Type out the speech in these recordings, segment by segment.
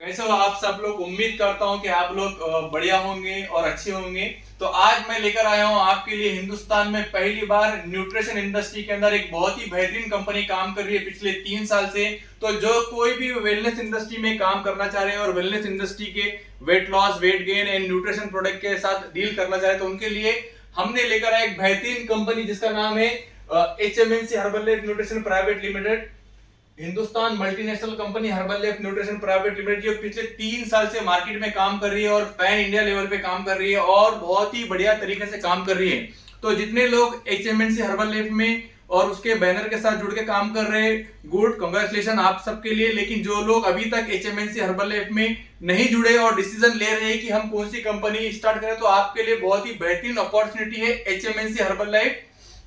कैसे हो आप सब लोग। उम्मीद करता हूँ कि आप लोग बढ़िया होंगे और अच्छे होंगे। तो आज मैं लेकर आया हूँ आपके लिए हिंदुस्तान में पहली बार न्यूट्रिशन इंडस्ट्री के अंदर एक बहुत ही बेहतरीन कंपनी काम कर रही है पिछले 3 साल से। तो जो कोई भी वेलनेस इंडस्ट्री में काम करना चाह रहे हैं और वेलनेस इंडस्ट्री के weight loss, weight gain and nutrition product के साथ डील करना चाह रहे हैं, तो उनके लिए हमने लेकर आया एक बेहतरीन कंपनी जिसका नाम है HMNC herbal nutrition private limited. Hindustan multinational company herbal life nutrition private limited जो पिछले 3 साल से मार्केट में काम कर रही है और पैन इंडिया लेवल पे काम कर रही है और बहुत ही बढ़िया तरीके से काम कर रही है। तो जितने लोग HMNC हर्बल लाइफ में और उसके बैनर के साथ जुड़ के काम कर रहे हैं, गुड कांग्रेचुलेशन आप सबके लिए। लेकिन जो लोग अभी तक HMNC हर्बल लाइफ में नहीं जुड़े और डिसीजन ले रहे हैं कि हम कौन सी कंपनी स्टार्ट करें, तो आपके लिए बहुत ही बेहतरीन अपॉर्चुनिटी है HMNC हर्बल लाइफ,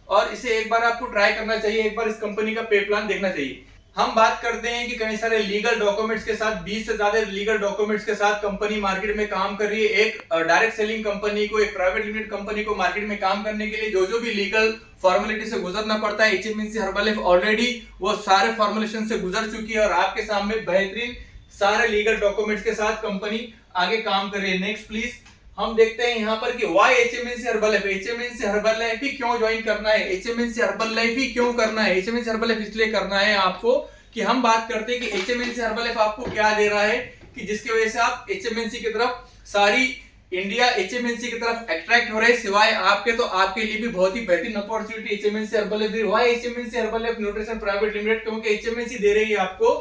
और इसे एक बार आपको ट्राई करना चाहिए। एक बार इस कंपनी का पे प्लान देखना चाहिए। हम बात करते हैं कि कई सारे लीगल डॉक्यूमेंट्स के साथ, 20 से ज्यादा लीगल डॉक्यूमेंट्स के साथ कंपनी मार्केट में काम कर रही है। एक डायरेक्ट सेलिंग कंपनी को, एक प्राइवेट लिमिटेड कंपनी को मार्केट में काम करने के लिए जो भी लीगल फॉर्मेलिटी से गुजरना पड़ता है, HMNC हर्बल लाइफ ऑलरेडी वो सारे फॉर्मुलेशन से गुजर चुकी है और आपके सामने बेहतरीन सारे लीगल डॉक्यूमेंट्स के साथ कंपनी आगे काम कर रही है। नेक्स्ट प्लीज हम देखते हैं यहाँ पर कि why HMNC herbal life, HMNC herbal life ही क्यों ज्वाइन करना है, HMNC हर्बल लाइफ ही क्यों करना है। HMNC हर्बल लाइफ इसलिए करना है आपको कि हम बात करते हैं कि HMNC हर्बल लाइफ आपको क्या दे रहा है कि जिसकी वजह से आप HMNC की तरफ, सारी इंडिया HMNC की तरफ अट्रैक्ट हो रहे हैं। सिवाय आपके तो आपके लिए भी बहुत ही बेहतरीन opportunity HMNC herbal life. Why HMNC herbal life nutrition private limited, क्योंकि HMNC दे रही है आपको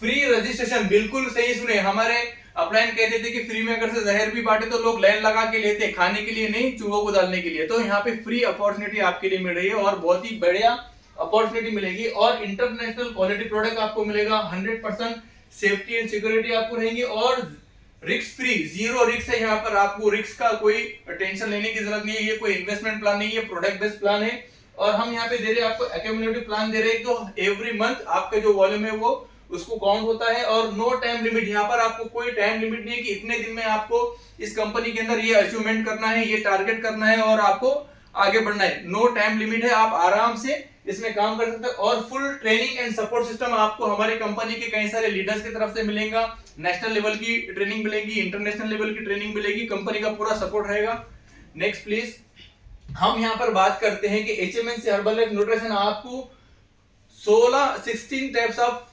फ्री रजिस्ट्रेशन। बिल्कुल सही सुने, हमारे अपलाइन कहते थे कि फ्री में अगर से जहर भी बांटे तो लोग लाइन लगा के लेते, खाने के लिए नहीं, चूहों को डालने के लिए। तो यहाँ पे फ्री अपॉर्चुनिटी आपके लिए मिल रही है और बहुत ही बढ़िया अपॉर्चुनिटी मिलेगी और इंटरनेशनल क्वालिटी प्रोडक्ट आपको मिलेगा। 100% सेफ्टी एंड सिक्योरिटी आपको रहेंगी और रिस्क फ्री, जीरो रिस्क है। यहाँ पर आपको रिस्क का कोई टेंशन लेने की जरूरत नहीं है। ये कोई इन्वेस्टमेंट प्लान नहीं है, प्रोडक्ट बेस्ड प्लान है। और हम यहाँ पे दे रहे हैं आपको एक्यूमुलेटिव प्लान दे रहे हैं, तो एवरी मंथ आपका जो वॉल्यूम है वो उसको काउंट होता है और नो टाइम लिमिट। यहाँ पर आपको कोई टाइम लिमिट नहीं है कि इतने दिन में आपको इस कंपनी के अंदर ये अचीवमेंट करना है, ये टारगेट करना है और आपको आगे बढ़ना है। नो टाइम लिमिट है, आप आराम से इसमें काम कर सकते हैं और full training and support system आपको हमारी कंपनी के कई सारे लीडर्स की तरफ से मिलेगा। नेशनल लेवल की ट्रेनिंग मिलेगी, इंटरनेशनल लेवल की ट्रेनिंग मिलेगी, कंपनी का पूरा सपोर्ट रहेगा। नेक्स्ट प्लीज हम यहाँ पर बात करते हैं कि HMNC हर्बल लाइफ न्यूट्रिशन आपको 16 types of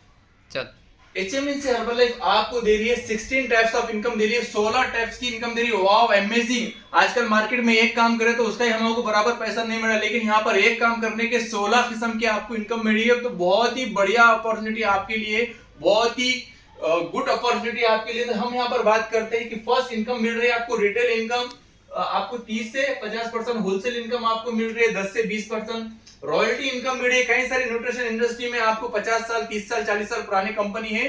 HMNC herbal life आपको दे रही है 16 टाइप्स ऑफ इनकम दे रही है, 16 टाइप्स की इनकम दे रही है। Wow, amazing. आजकल मार्केट में एक काम करे तो उसका ही हमको बराबर पैसा नहीं मिला, लेकिन यहाँ पर एक काम करने के 16 किस्म की आपको इनकम मिल रही है। तो बहुत ही बढ़िया अपॉर्चुनिटी आपके लिए, बहुत ही गुड अपॉर्चुनिटी आपके लिए। तो हम यहाँ पर बात करते हैं कि फर्स्ट इनकम मिल रही है आपको रिटेल इनकम, आपको 30 से 50%, होलसेल इनकम आपको मिल रही है 10 से 20%, रॉयल्टी इनकम मिल रही है। कई सारी न्यूट्रिशन इंडस्ट्री में आपको 50 साल, 30 साल, 40 साल पुरानी कंपनी है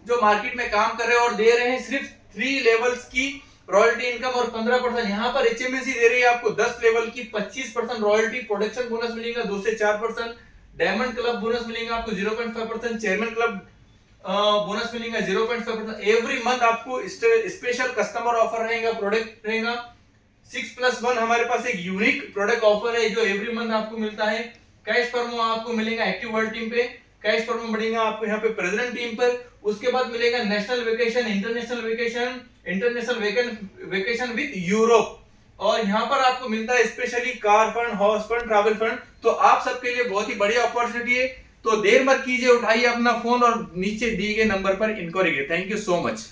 जो मार्केट में काम कर रहे हैं और दे रहे हैं सिर्फ 3 लेवल्स की रॉयल्टी इनकम और 15%। यहाँ पर HMNC दे रही है आपको 10 लेवल की 25% रॉयल्टी, प्रोडक्शन बोनस मिलेगा 2 से 4%, डायमंड क्लब बोनस मिलेगा आपको 0.5%, चेयरमैन क्लब बोनस मिलेगा 0.5%। एवरी मंथ आपको स्पेशल कस्टमर ऑफर रहेगा, प्रोडक्ट रहेगा 6+1। हमारे पास एक यूनिक प्रोडक्ट ऑफर है जो एवरी मंथ आपको मिलता है। कैश प्रोमो आपको मिलेगा एक्टिव वर्ल्ड टीम पे, कैश प्रोमो मिलेगा आपको यहाँ पे प्रेसिडेंट टीम पर। उसके बाद मिलेगा national vacation, international vacation, international vacation with Europe, और यहाँ पर आपको मिलता है specially car fund, house fund, travel fund. तो आप सबके लिए बहुत ही बढ़िया अपॉर्चुनिटी है। तो देर मत कीजिए, उठाइए अपना फोन और नीचे दिए गए नंबर पर इंक्वायरी कीजिए। Thank you so much.